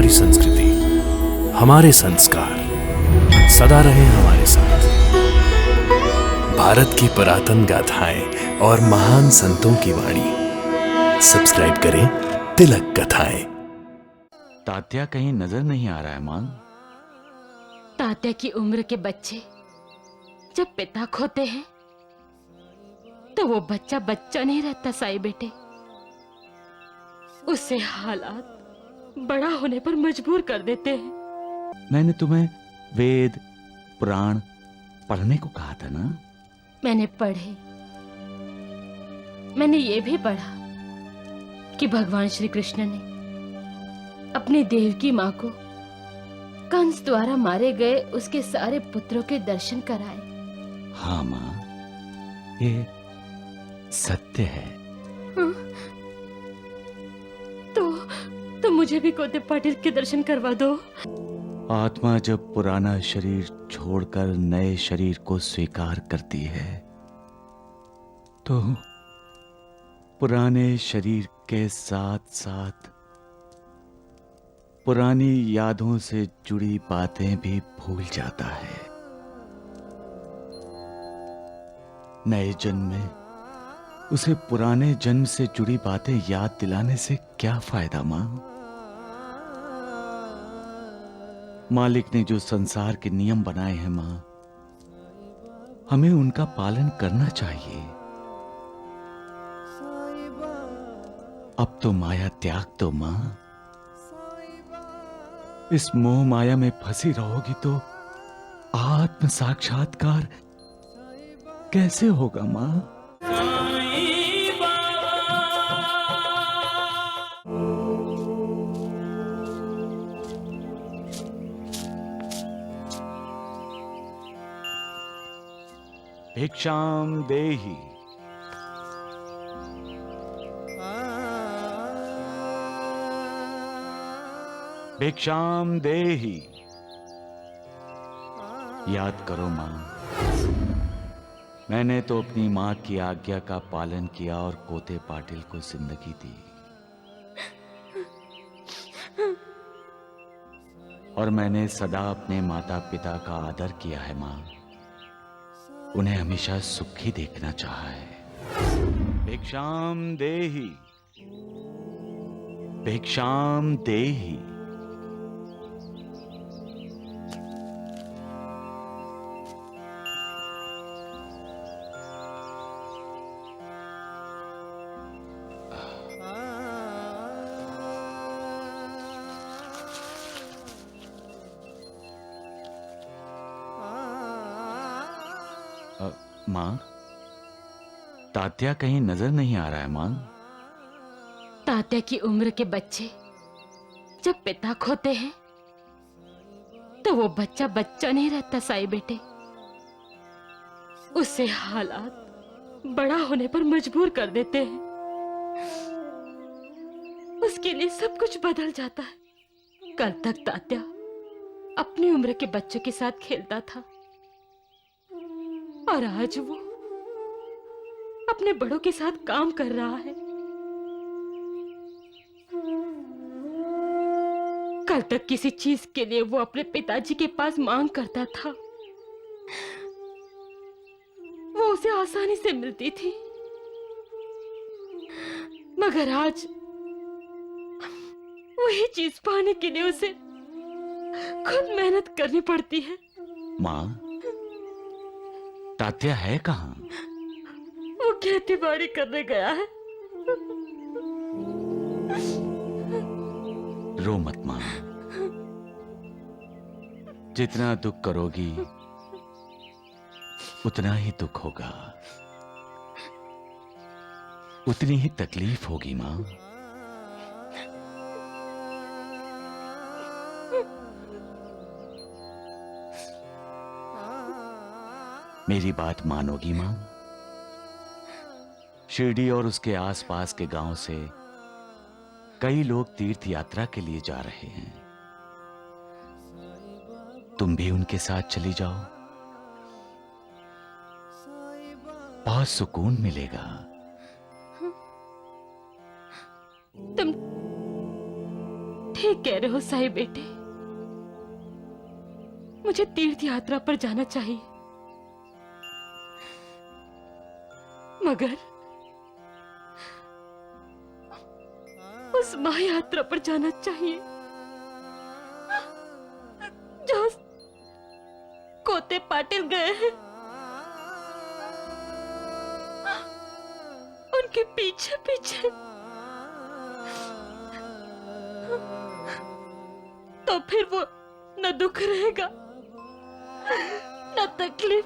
हमारी संस्कृति, हमारे संस्कार सदा रहे हमारे साथ। भारत की पुरातन गाथाएं और महान संतों की वाणी। सब्सक्राइब करें तिलक कथाएं। तात्या कहीं नजर नहीं आ रहा है मां। तात्या की उम्र के बच्चे जब पिता खोते हैं तो वो बच्चा बच्चा नहीं रहता साईं बेटे, उससे हालात बड़ा होने पर मजबूर कर देते हैं। मैंने तुम्हें वेद पुराण पढ़ने को कहा था ना। मैंने पढ़े, मैंने ये भी पढ़ा कि भगवान श्री कृष्ण ने अपनी देवकी माँ को कंस द्वारा मारे गए उसके सारे पुत्रों के दर्शन कराए। हाँ मां, ये सत्य है। हाँ? तो मुझे भी कोते पाटिल के दर्शन करवा दो। आत्मा जब पुराना शरीर छोड़कर नए शरीर को स्वीकार करती है तो पुराने शरीर के साथ साथ पुरानी यादों से जुड़ी बातें भी भूल जाता है। नए जन्म में उसे पुराने जन्म से जुड़ी बातें याद दिलाने से क्या फायदा मां? मालिक ने जो संसार के नियम बनाए हैं मां, हमें उनका पालन करना चाहिए। अब तो माया त्याग दो मां। इस मोह माया में फंसी रहोगी तो आत्म साक्षात्कार कैसे होगा मां? भिक्षाम देहि। भिक्षाम देहि। याद करो मां, मैंने तो अपनी मां की आज्ञा का पालन किया और कोते पाटिल को जिंदगी दी। और मैंने सदा अपने माता पिता का आदर किया है मां, उन्हें हमेशा सुखी देखना चाहा है। भिक्षाम देहि। भिक्षाम देहि। मां, तात्या कहीं नजर नहीं आ रहा है मां। तात्या की उम्र के बच्चे जब पिता खोते हैं तो वो बच्चा बच्चा नहीं रहता साईं बेटे, उससे हालात बड़ा होने पर मजबूर कर देते हैं। उसके लिए सब कुछ बदल जाता है। कल तक तात्या अपनी उम्र के बच्चों के साथ खेलता था और आज वो अपने बड़ों के साथ काम कर रहा है। कल तक किसी चीज के लिए वो अपने पिताजी के पास मांग करता था, वो उसे आसानी से मिलती थी, मगर आज वही चीज पाने के लिए उसे खुद मेहनत करनी पड़ती है। मां, तात्या है कहां? वो खेती बाड़ी करने गया है। रो मत मां, जितना दुख करोगी उतना ही दुख होगा, उतनी ही तकलीफ होगी मां। मेरी बात मानोगी मां? शिरडी और उसके आसपास के गांव से कई लोग तीर्थ यात्रा के लिए जा रहे हैं। तुम भी उनके साथ चली जाओ, बहुत सुकून मिलेगा। ठीक कह रहे हो साईं बेटे, मुझे तीर्थ यात्रा पर जाना चाहिए, मगर उस महायात्रा पर जाना चाहिए जो कोते पाटिल गए हैं। उनके पीछे पीछे तो फिर वो न दुख रहेगा न तकलीफ।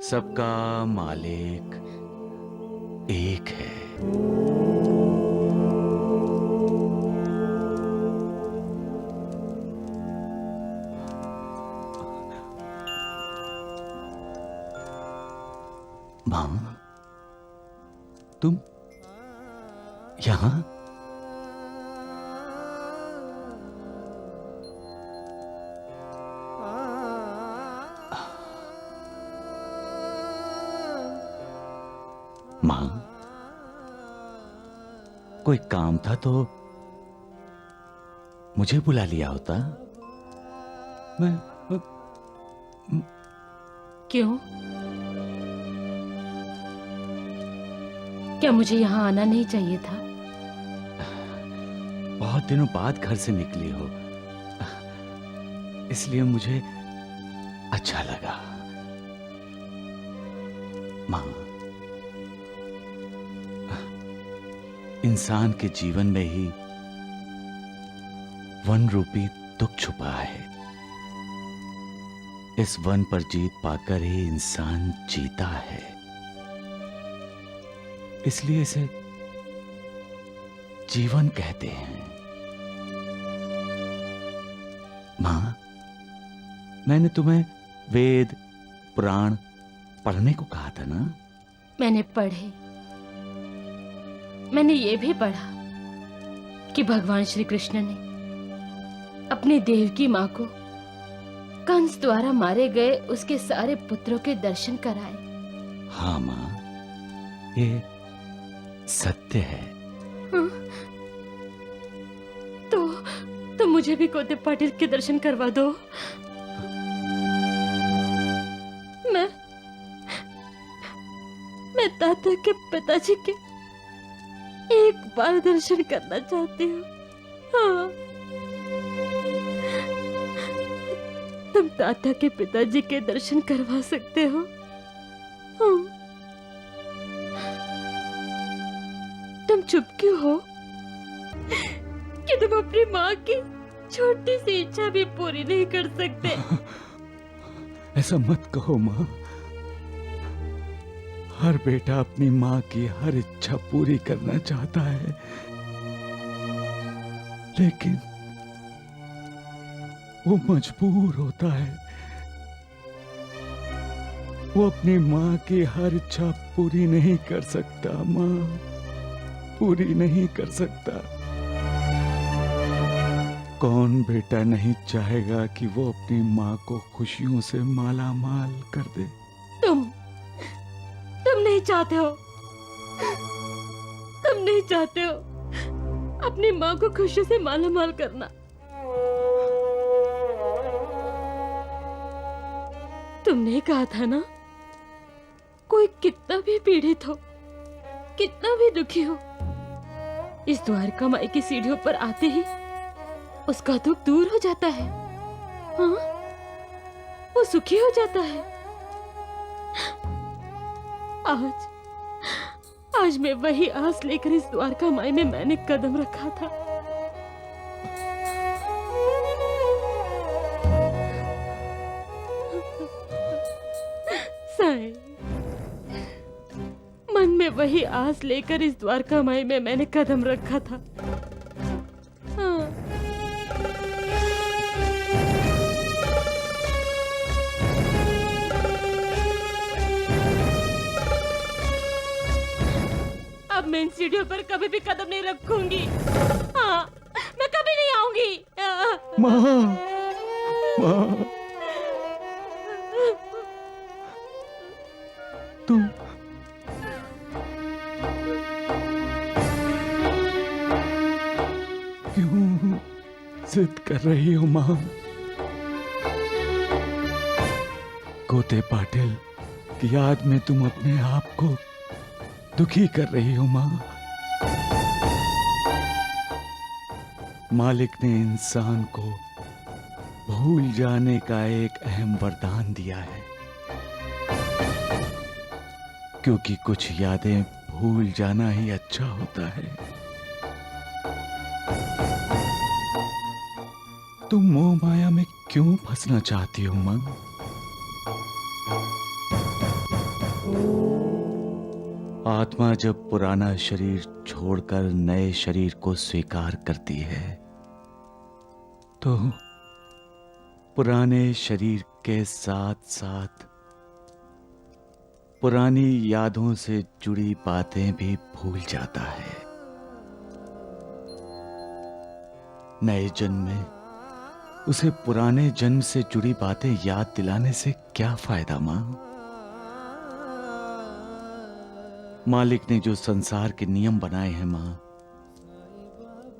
सबका मालिक एक है। मां, तुम यहां? मां, कोई काम था तो मुझे बुला लिया होता। मैं क्यों? क्या मुझे यहाँ आना नहीं चाहिए था? बहुत दिनों बाद घर से निकली हो, इसलिए मुझे अच्छा लगा। मां, इंसान के जीवन में ही वन रूपी दुख छुपा है। इस वन पर जीत पाकर ही इंसान जीता है, इसलिए इसे जीवन कहते हैं। मां, मैंने तुम्हें वेद पुराण पढ़ने को कहा था ना? मैंने पढ़े। मैंने ये भी पढ़ा कि भगवान श्री कृष्ण ने अपनी देवकी मां को कंस द्वारा मारे गए उसके सारे पुत्रों के दर्शन कराए। हाँ मां, ये सत्य है। हाँ? तो मुझे भी कोते पाटिल के दर्शन करवा दो। मैं ताता के पिताजी के एक बार दर्शन करना चाहती हूँ। हाँ। तुम ताता के पिताजी के दर्शन करवा सकते हो? हाँ। तुम चुप क्यों हो? कि तुम अपनी माँ की छोटी सी इच्छा भी पूरी नहीं कर सकते? ऐसा मत कहो माँ। हर बेटा अपनी माँ की हर इच्छा पूरी करना चाहता है, लेकिन वो मजबूर होता है। वो अपनी माँ की हर इच्छा पूरी नहीं कर सकता। माँ, पूरी नहीं कर सकता। कौन बेटा नहीं चाहेगा कि वो अपनी माँ को खुशियों से माला माल कर दे? तुम नहीं चाहते हो। तुम नहीं चाहते हो अपनी माँ को खुशी से माला माल करना। तुमने कहा था ना, कोई कितना भी पीड़ित हो, कितना भी दुखी हो, इस द्वारका माई की सीढ़ियों पर आते ही उसका दुख दूर हो जाता है। हाँ, वो सुखी हो जाता है। आज मैं वही आस लेकर इस द्वारका माई में मैंने कदम रखा था। साईं, मन में वही आस लेकर इस द्वारका माई में मैंने कदम रखा था। हाँ। अब मैं इन सीढ़ियों पर कभी भी कदम नहीं रखूंगी। हाँ, मैं कभी नहीं आऊंगी। माँ, माँ, तुम क्यों जिद कर रही हो माँ? गोते पाटिल की याद में तुम अपने आप को दुखी कर रही हो माँ। मालिक ने इंसान को भूल जाने का एक अहम वरदान दिया है, क्योंकि कुछ यादें भूल जाना ही अच्छा होता है। तुम मोह माया में क्यों फंसना चाहती हो मां? आत्मा जब पुराना शरीर छोड़कर नए शरीर को स्वीकार करती है तो पुराने शरीर के साथ साथ पुरानी यादों से जुड़ी बातें भी भूल जाता है। नए जन्म में उसे पुराने जन्म से जुड़ी बातें याद दिलाने से क्या फायदा मां? मालिक ने जो संसार के नियम बनाए हैं मां,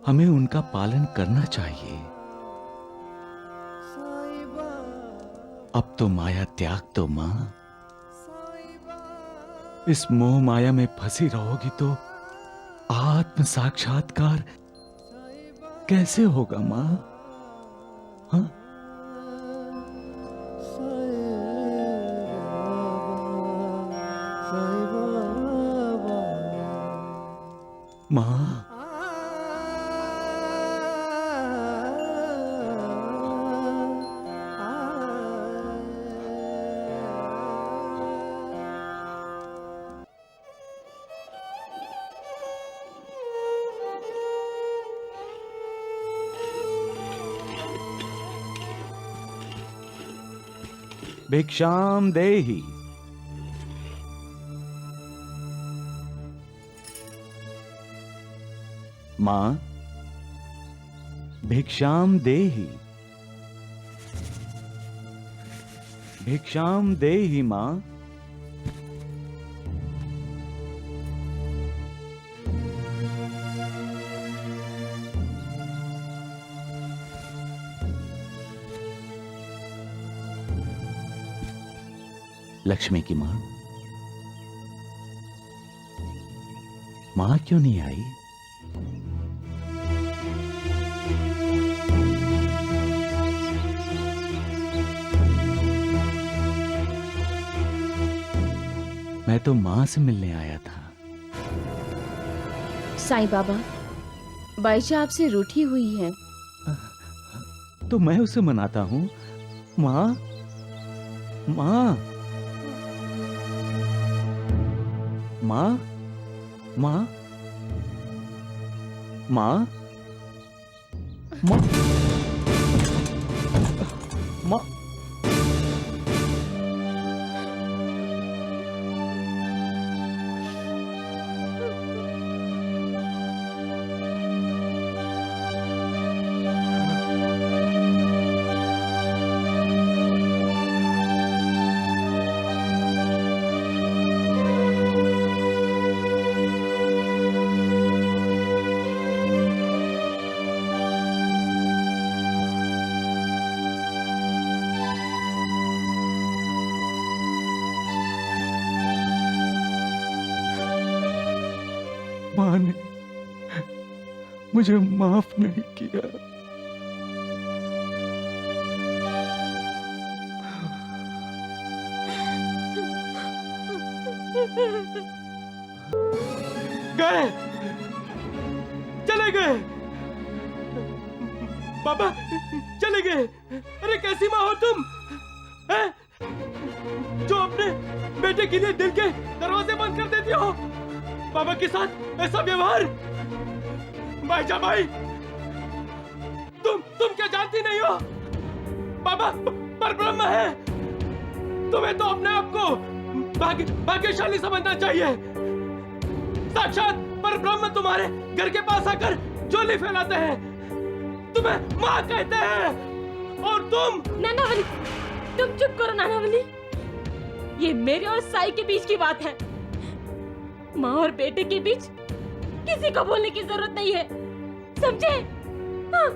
हमें उनका पालन करना चाहिए। अब तो माया त्याग दो मां। इस मोह माया में फंसी रहोगी तो आत्म साक्षात्कार कैसे होगा मां? हाँ? मां, भिक्षाम देहि। मां, भिक्षाम देहि। भिक्षाम देहि मां। लक्ष्मी की मां, मां क्यों नहीं आई? मैं तो मां से मिलने आया था। साईं बाबा, बाईजा आपसे रूठी हुई है। तो मैं उसे मनाता हूं। मां, मां, मां, मां, मां, मां, मां। मां ने मुझे माफ नहीं किया। गए, चले गए बाबा, चले गए। अरे कैसी माँ हो तुम, हैं? जो अपने बेटे के लिए दिल के दरवाजे बंद कर देती हो। बाबा के साथ ऐसा व्यवहार। भाईजा भाई, तुम क्या जानती नहीं हो? बाबा परब्रह्म है। तुम्हें तो अपने आप को भाग्यशाली समझना चाहिए। साक्षात परब्रह्म तुम्हारे घर के पास आकर झोली फैलाते हैं, तुम्हें माँ कहते हैं और तुम? नानावली, तुम चुप करो नानावली। ये मेरे और साई के बीच की बात है। माँ और बेटे के बीच किसी को बोलने की जरूरत नहीं है, समझे? हाँ।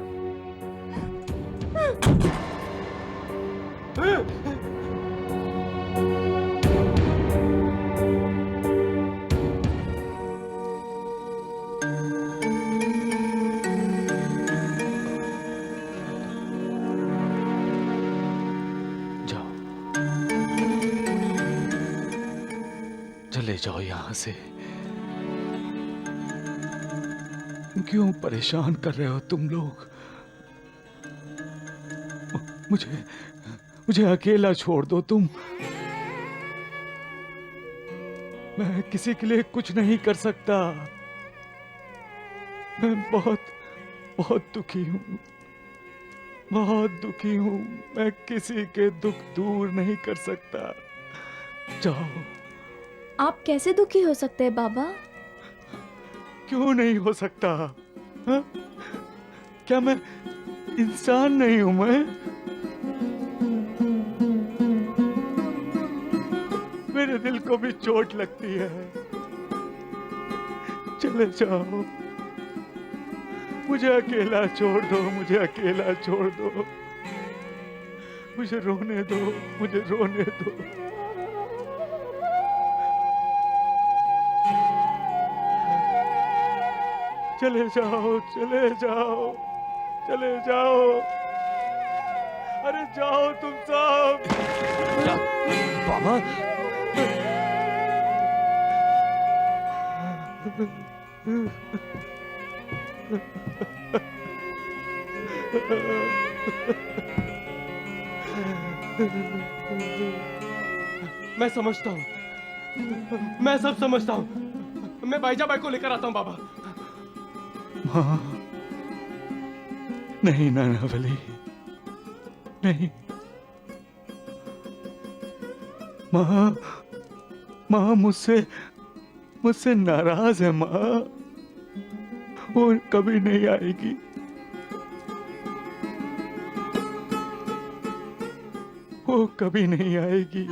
चले जाओ यहां से। क्यों परेशान कर रहे हो तुम लोग? मुझे अकेला छोड़ दो तुम। मैं किसी के लिए कुछ नहीं कर सकता। मैं बहुत दुखी हूं, बहुत दुखी हूं। मैं किसी के दुख दूर नहीं कर सकता। जाओ। आप कैसे दुखी हो सकते हैं बाबा? क्यों नहीं हो सकता? हा? क्या मैं इंसान नहीं हूं? मैं मेरे दिल को भी चोट लगती है। चले जाओ, मुझे अकेला छोड़ दो, मुझे अकेला छोड़ दो। मुझे रोने दो, मुझे रोने दो। चले जाओ, चले जाओ, चले जाओ। अरे जाओ तुम सब। बाबा, मैं समझता हूँ, मैं सब समझता हूँ। मैं बाईजाबाई को लेकर आता हूँ बाबा। माँ, नहीं नानावली, नहीं। माँ, माँ मुझसे नाराज है माँ। वो कभी नहीं आएगी। वो कभी नहीं आएगी।